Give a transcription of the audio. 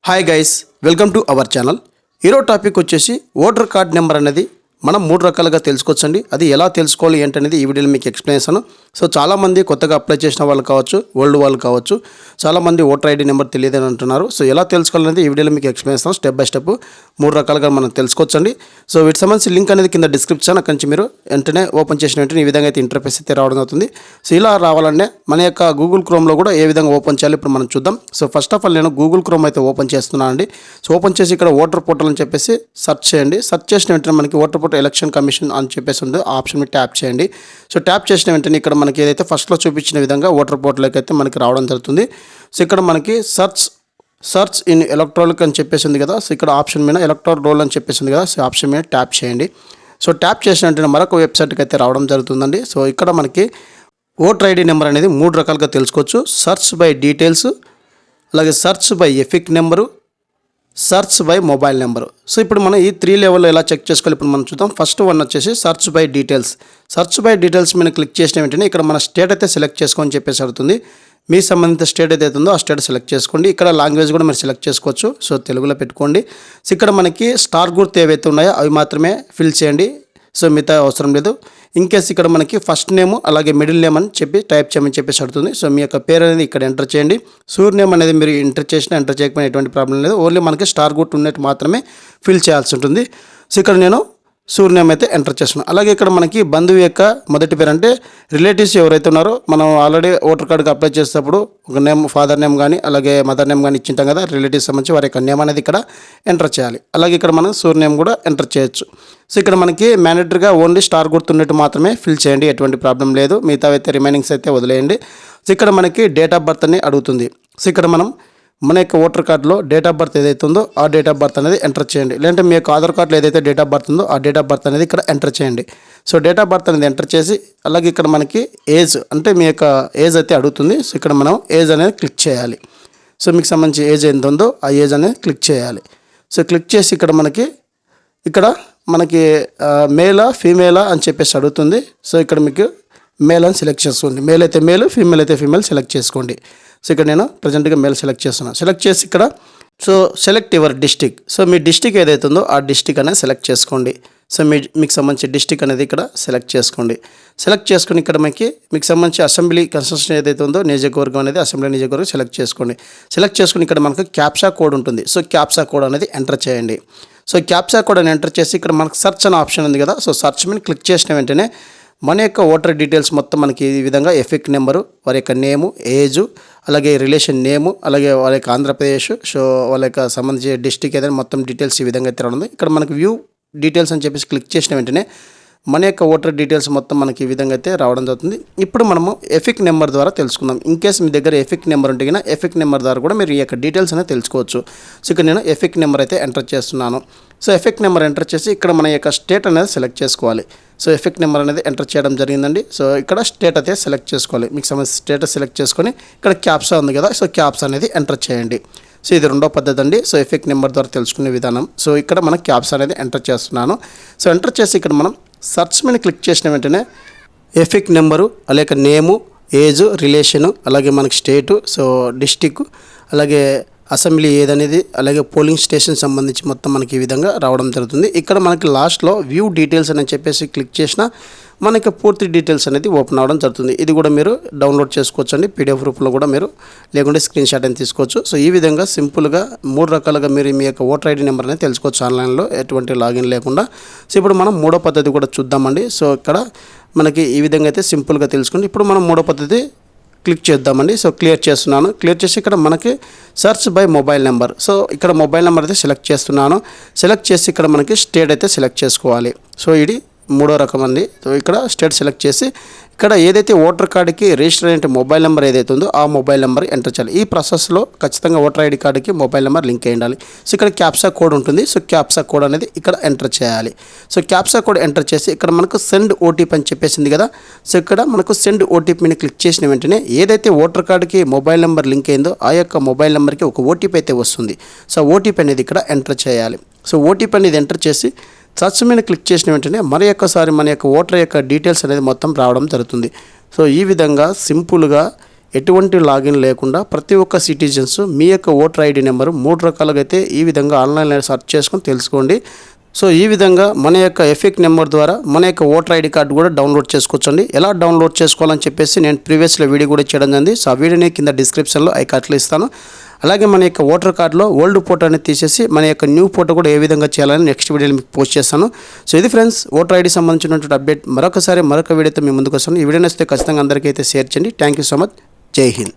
Hi guys, welcome to our channel. ఈరోజు topic వచ్చేసి voter card number అనేది మనం 3 రకాలుగా తెలుసుకోవచ్చండి. అది ఎలా తెలుసుకోవాలి ఏంటనేది ఈ వీడియోలో మీకు ఎక్స్ప్లెయిన్ చేస్తాను. సో చాలామంది కొత్తగా అప్లై చేసిన వాళ్ళు కావచ్చు, ఓల్డ్ వాళ్ళు కావచ్చు, చాలామంది ఓటర్ ఐడి నెంబర్ తెలియదని అంటున్నారు. సో ఎలా తెలుసుకోవాలనేది ఈ వీడియోలో మీకు ఎక్స్ప్లెయిన్ చేస్తాను. స్టెప్ బై స్టెప్ 3 రకాలుగా మనం తెలుసుకోవచ్చండి. సో వీటి సంబంధించి లింక్ అనేది కింద డిస్క్రిప్షన్, అక్కడి నుంచి మీరు వెంటనే ఓపెన్ చేసిన వెంటనే ఈ విధంగా అయితే ఇంటర్ఫేస్ అయితే రావడం అవుతుంది. సో ఇలా రావాలంటే మన యొక్క గూగుల్ క్రోమ్లో కూడా ఏ విధంగా ఓపెన్ చేయాలి ఇప్పుడు మనం చూద్దాం. సో ఫస్ట్ ఆఫ్ ఆల్ నేను గూగుల్ క్రోమ్ అయితే ఓపెన్ చేస్తున్నాను అండి. సో ఓపెన్ చేసి ఇక్కడ ఓటర్ పోర్టల్ అని చెప్పేసి సెర్చ్ చేయండి. సెర్చ్ చేసిన వెంటనే మనకి ఓటర్ పోర్టల్ ఎలక్షన్ కమిషన్ అని చెప్పేసి ఉంది, ఆ ఆప్షన్ మీద ట్యాప్ చేయండి. సో ట్యాప్ చేసిన వెంటనే ఇక్కడ మనకి ఏదైతే ఫస్ట్లో చూపించిన విధంగా ఓటర్ పోర్టల్కి అయితే మనకి రావడం జరుగుతుంది. సో ఇక్కడ మనకి సర్చ్ ఇన్ ఎలక్ట్రానిక్ అని చెప్పేసి ఉంది కదా. సో ఇక్కడ ఆప్షన్ మీద ఎలక్ట్రాల్ రోల్ అని చెప్పేసి ఉంది కదా. సో ఆప్షన్ మీద ట్యాప్ చేయండి. సో ట్యాప్ చేసిన వెంటనే మరొక వెబ్సైట్కి అయితే రావడం జరుగుతుందండి. సో ఇక్కడ మనకి ఓటర్ ఐడి నెంబర్ అనేది 3 రకాలుగా తెలుసుకోవచ్చు. సర్చ్ బై డీటెయిల్స్, అలాగే search by EPIC number, search by mobile number. So ఇప్పుడు మనం ఈ 3 లెవెల్లో ఎలా చెక్ చేసుకోవాలి ఇప్పుడు మనం చూద్దాం. ఫస్ట్ వన్ వచ్చేసి search by details. Search by details మీద క్లిక్ చేసిన వెంటనే ఇక్కడ మన స్టేట్ అయితే సెలెక్ట్ చేసుకోని చెప్పేసి అడుగుతుంది. మీ సంబంధిత స్టేట్ ఏదైతే ఉందో ఆ స్టేట్ సెలెక్ట్ చేసుకోండి. ఇక్కడ లాంగ్వేజ్ కూడా మీరు సెలెక్ట్ చేసుకోవచ్చు. సో తెలుగులో పెట్టుకోండి. సో ఇక్కడ మనకి స్టార్ గుర్తు ఏవైతే ఉన్నాయో అవి మాత్రమే ఫిల్ చేయండి. సో మిగతా అవసరం లేదు. ఇన్కేస్ ఇక్కడ మనకి ఫస్ట్ నేమ్ అలాగే మిడిల్ నేమ్ అని చెప్పి టైప్ చేయమని చెప్పేసి అడుగుతుంది. సో మీ యొక్క పేరు అనేది ఇక్కడ ఎంటర్ చేయండి. సూర్ నేమ్ అనేది మీరు ఎంటర్ చేయకపోయినా ఎటువంటి ప్రాబ్లం లేదు. ఓన్లీ మనకి స్టార్ గుర్తు ఉన్నట్టు మాత్రమే ఫిల్ చేయాల్సి ఉంటుంది. సో ఇక్కడ నేను సూర్ నేమ్ అయితే ఎంటర్ చేస్తున్నాను. అలాగే ఇక్కడ మనకి బంధువు యొక్క మొదటి పేరు అంటే రిలేటివ్స్ ఎవరైతే ఉన్నారో మనం ఆల్రెడీ ఓటర్ కార్డుకి అప్లై చేసేటప్పుడు ఒక నేమ్, ఫాదర్ నేమ్ కానీ అలాగే మదర్ నేమ్ కానీ ఇచ్చింటాం కదా. రిలేటివ్స్ సంబంధించి వారి యొక్క నేమ్ అనేది ఇక్కడ ఎంటర్ చేయాలి. అలాగే ఇక్కడ మనం సూర్ నేమ్ కూడా ఎంటర్ చేయొచ్చు. సో ఇక్కడ మనకి మ్యాండేటరీగా ఓన్లీ స్టార్ గుర్తున్నట్టు మాత్రమే ఫిల్ చేయండి, ఎటువంటి ప్రాబ్లం లేదు. మిగతా అయితే రిమైనింగ్స్ అయితే వదిలేయండి. సో ఇక్కడ మనకి డేట్ ఆఫ్ బర్త్ అని అడుగుతుంది. సో ఇక్కడ మనం మన యొక్క ఓటర్ కార్డులో డేట్ ఆఫ్ బర్త్ ఏదైతే ఉందో ఆ డేట్ ఆఫ్ బర్త్ అనేది ఎంటర్ చేయండి. లేదంటే మీ యొక్క ఆధార్ కార్డులో ఏదైతే డేట్ ఆఫ్ బర్త్ ఉందో ఆ డేట్ ఆఫ్ బర్త్ అనేది ఇక్కడ ఎంటర్ చేయండి. సో డేట్ ఆఫ్ బర్త్ అనేది ఎంటర్ చేసి అలాగే ఇక్కడ మనకి ఏజ్ అంటే మీ యొక్క ఏజ్ అయితే అడుగుతుంది. సో ఇక్కడ మనం ఏజ్ అనేది క్లిక్ చేయాలి. సో మీకు సంబంధించి ఏజ్ ఎంత ఉందో ఆ ఏజ్ అనేది క్లిక్ చేయాలి. సో క్లిక్ చేసి ఇక్కడ మనకి మేలా ఫీమేలా అని చెప్పేసి అడుగుతుంది. సో ఇక్కడ మీకు మేల్ అని సెలెక్ట్ చేసుకోండి. మేల్ అయితే మేల్, ఫీమేల్ అయితే ఫీమేల్ సెలెక్ట్ చేసుకోండి. సో ఇక్కడ నేను ప్రజెంట్గా మేల్ సెలెక్ట్ చేస్తున్నాను. సెలెక్ట్ చేసి ఇక్కడ so select your district. So me district ఏదైతే ఉందో ఆ డిస్టిక్ అనేది సెలెక్ట్ చేసుకోండి. సో మీకు సంబంధించి డిస్టిక్ అనేది ఇక్కడ సెలెక్ట్ చేసుకోండి. సెలెక్ట్ చేసుకుని ఇక్కడ మీకు సంబంధించి అసెంబ్లీ కన్స్టిట్యూషన్ ఏదైతే ఉందో నియోజకవర్గం అనేది అసెంబ్లీ నియోజకవర్గం సెలెక్ట్ చేసుకోండి. సెలెక్ట్ చేసుకుని ఇక్కడ మనకు క్యాప్చా కోడ్ ఉంటుంది. సో క్యాప్చా కోడ్ అనేది ఎంటర్ చేయండి. సో క్యాప్చా కోడ్ అని ఎంటర్ చేసి ఇక్కడ మనకు సెర్చ్ అనే ఆప్షన్ ఉంది కదా. సో సెర్చ్ మీద క్లిక్ చేసిన వెంటనే మన యొక్క ఓటర్ డీటెయిల్స్ మొత్తం మనకి ఈ విధంగా ఎఫిక్ నెంబరు, వారి యొక్క నేము, ఏజు, అలాగే రిలేషన్ నేము, అలాగే వాళ్ళ యొక్క ఆంధ్రప్రదేశ్, సో వాళ్ళ యొక్క సంబంధించి డిస్టిక్ ఏదైనా మొత్తం డీటెయిల్స్ ఈ విధంగా అయితే ఉంది. ఇక్కడ మనకి వ్యూ డీటెయిల్స్ అని చెప్పేసి క్లిక్ చేసిన వెంటనే మన యొక్క ఓటర్ డీటెయిల్స్ మొత్తం మనకి ఈ విధంగా అయితే రావడం జరుగుతుంది. ఇప్పుడు మనము ఎఫిక్ నెంబర్ ద్వారా తెలుసుకుందాం. ఇన్ కేస్ మీ దగ్గర ఎఫిక్ నెంబర్ ఉంటే కన్నా ఎఫిక్ నెంబర్ ద్వారా కూడా మీరు ఈ యొక్క డీటెయిల్స్ అనేది తెలుసుకోవచ్చు. సో ఇక్కడ నేను ఎఫిక్ నెంబర్ అయితే ఎంటర్ చేస్తున్నాను. సో ఎఫిక్ నెంబర్ ఎంటర్ చేసి ఇక్కడ మన యొక్క స్టేట్ అనేది సెలెక్ట్ చేసుకోవాలి. సో ఎఫిక్ నెంబర్ అనేది ఎంటర్ చేయడం జరిగిందండి. సో ఇక్కడ స్టేట్ అయితే సెలెక్ట్ చేసుకోవాలి. మీకు సంబంధించి స్టేటస్ సెలెక్ట్ చేసుకొని ఇక్కడ క్యాప్సా ఉంది కదా. సో క్యాప్సా అనేది ఎంటర్ చేయండి. సో ఇది రెండో పద్ధతి అండి. సో ఎఫిక్ నెంబర్ ద్వారా తెలుసుకునే విధానం. సో ఇక్కడ మనం క్యాప్సా అనేది ఎంటర్ చేస్తున్నాను. సో ఎంటర్ చేసి ఇక్కడ మనం సర్చ్ మీద క్లిక్ చేసిన వెంటనే ఎఫిక్ నెంబరు, అలాగే నేము, ఏజు, రిలేషను, అలాగే మనకి స్టేటు, సో డిస్టిక్, అలాగే అసెంబ్లీ ఏదనేది, అలాగే పోలింగ్ స్టేషన్ సంబంధించి మొత్తం మనకి ఈ విధంగా రావడం జరుగుతుంది. ఇక్కడ మనకి లాస్ట్లో వ్యూ డీటెయిల్స్ అని చెప్పేసి క్లిక్ చేసిన మనకి పూర్తి డీటెయిల్స్ అనేది ఓపెన్ అవ్వడం జరుగుతుంది. ఇది కూడా మీరు డౌన్లోడ్ చేసుకోవచ్చు అండి. పీడిఎఫ్ రూపంలో కూడా మీరు లేకుంటే స్క్రీన్ షాట్ అని తీసుకోవచ్చు. సో ఈ విధంగా సింపుల్గా 3 రకాలుగా మీరు మీ యొక్క ఓటర్ ఐడి నెంబర్ అనేది తెలుసుకోవచ్చు ఆన్లైన్లో, ఎటువంటి లాగిన్ లేకుండా. సో ఇప్పుడు మనం 3వ పద్ధతి కూడా చూద్దామండి. సో ఇక్కడ మనకి ఈ విధంగా అయితే సింపుల్గా తెలుసుకుంటే ఇప్పుడు మనం 3వ పద్ధతి క్లిక్ చేద్దామండి. సో క్లియర్ చేస్తున్నాను. క్లియర్ చేసి ఇక్కడ మనకి search by mobile number. So ఇక్కడ మొబైల్ నెంబర్ అయితే సెలెక్ట్ చేస్తున్నాను. సెలెక్ట్ చేసి ఇక్కడ మనకి స్టేట్ అయితే సెలెక్ట్ చేసుకోవాలి. సో ఇది 3వ రకం అండి. సో ఇక్కడ స్టేట్ సెలెక్ట్ చేసి ఇక్కడ ఏదైతే ఓటర్ కార్డుకి రిజిస్టర్ అయిన మొబైల్ నెంబర్ ఏదైతే ఉందో ఆ మొబైల్ నెంబర్ ఎంటర్ చేయాలి. ఈ ప్రాసెస్లో ఖచ్చితంగా ఓటర్ ఐడి కార్డుకి మొబైల్ నెంబర్ లింక్ అయి ఉండాలి. సో ఇక్కడ క్యాప్సా కోడ్ ఉంటుంది. సో క్యాప్సా కోడ్ అనేది ఇక్కడ ఎంటర్ చేయాలి. సో క్యాప్సా కోడ్ ఎంటర్ చేసి ఇక్కడ మనకు సెండ్ ఓటీపీ అని చెప్పేసింది కదా. సో ఇక్కడ మనకు సెండ్ ఓటీపీని క్లిక్ చేసిన వెంటనే ఏదైతే ఓటర్ కార్డుకి మొబైల్ నెంబర్ లింక్ అయిందో ఆ యొక్క మొబైల్ నెంబర్కి ఒక ఓటీపీ అయితే వస్తుంది. సో ఓటీపీ అనేది ఇక్కడ ఎంటర్ చేయాలి. సో ఓటీపీ అనేది ఎంటర్ చేసి సర్చ్ మీద క్లిక్ చేసిన వెంటనే మరి ఒక్కసారి మన యొక్క ఓటర్ యొక్క డీటెయిల్స్ అనేది మొత్తం రావడం జరుగుతుంది. సో ఈ విధంగా సింపుల్గా ఎటువంటి లాగిన్ లేకుండా ప్రతి ఒక్క సిటిజన్స్ మీ యొక్క ఓటర్ ఐడి నెంబరు 3 రకాలుగా అయితే ఈ విధంగా ఆన్లైన్లో సెర్చ్ చేసుకొని తెలుసుకోండి. సో ఈ విధంగా మన యొక్క ఎఫెక్ట్ నెంబర్ ద్వారా మన యొక్క ఓటర్ ఐడి కార్డు కూడా డౌన్లోడ్ చేసుకోవచ్చండి. ఎలా డౌన్లోడ్ చేసుకోవాలని చెప్పేసి నేను ప్రీవియస్లో వీడియో కూడా చేయడం జరిగింది. సో ఆ వీడియోని కింద డిస్క్రిప్షన్లో ఐకార్ట్లో ఇస్తాను. అలాగే మన యొక్క ఓటర్ కార్డులో ఓల్డ్ ఫోటో అనేది తీసేసి మన యొక్క న్యూ ఫోటో కూడా ఏ విధంగా చేయాలని నెక్స్ట్ వీడియోలో మీకు పోస్ట్ చేస్తాను. సో ఇది ఫ్రెండ్స్ ఓటర్ ఐడి సంబంధించినటువంటి అప్డేట్. మరొక వీడియోతో మీ ముందుకు వస్తాను. ఈ వీడియో నచ్చితే ఖచ్చితంగా అందరికీ అయితే షేర్ చేయండి. Thank you so much. జై హింద్.